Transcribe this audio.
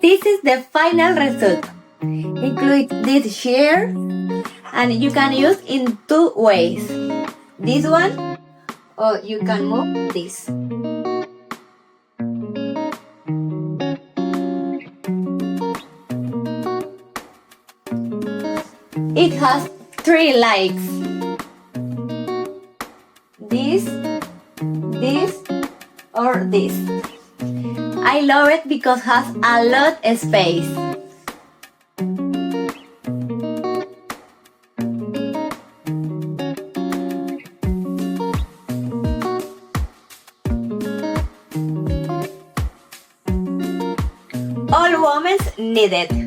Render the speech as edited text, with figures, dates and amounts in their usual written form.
This is the final result. Include this chair, and you can use in two ways. This one, or you can move this. It has 3 legs. This, or this. I love it because it has a lot of space. All women need it.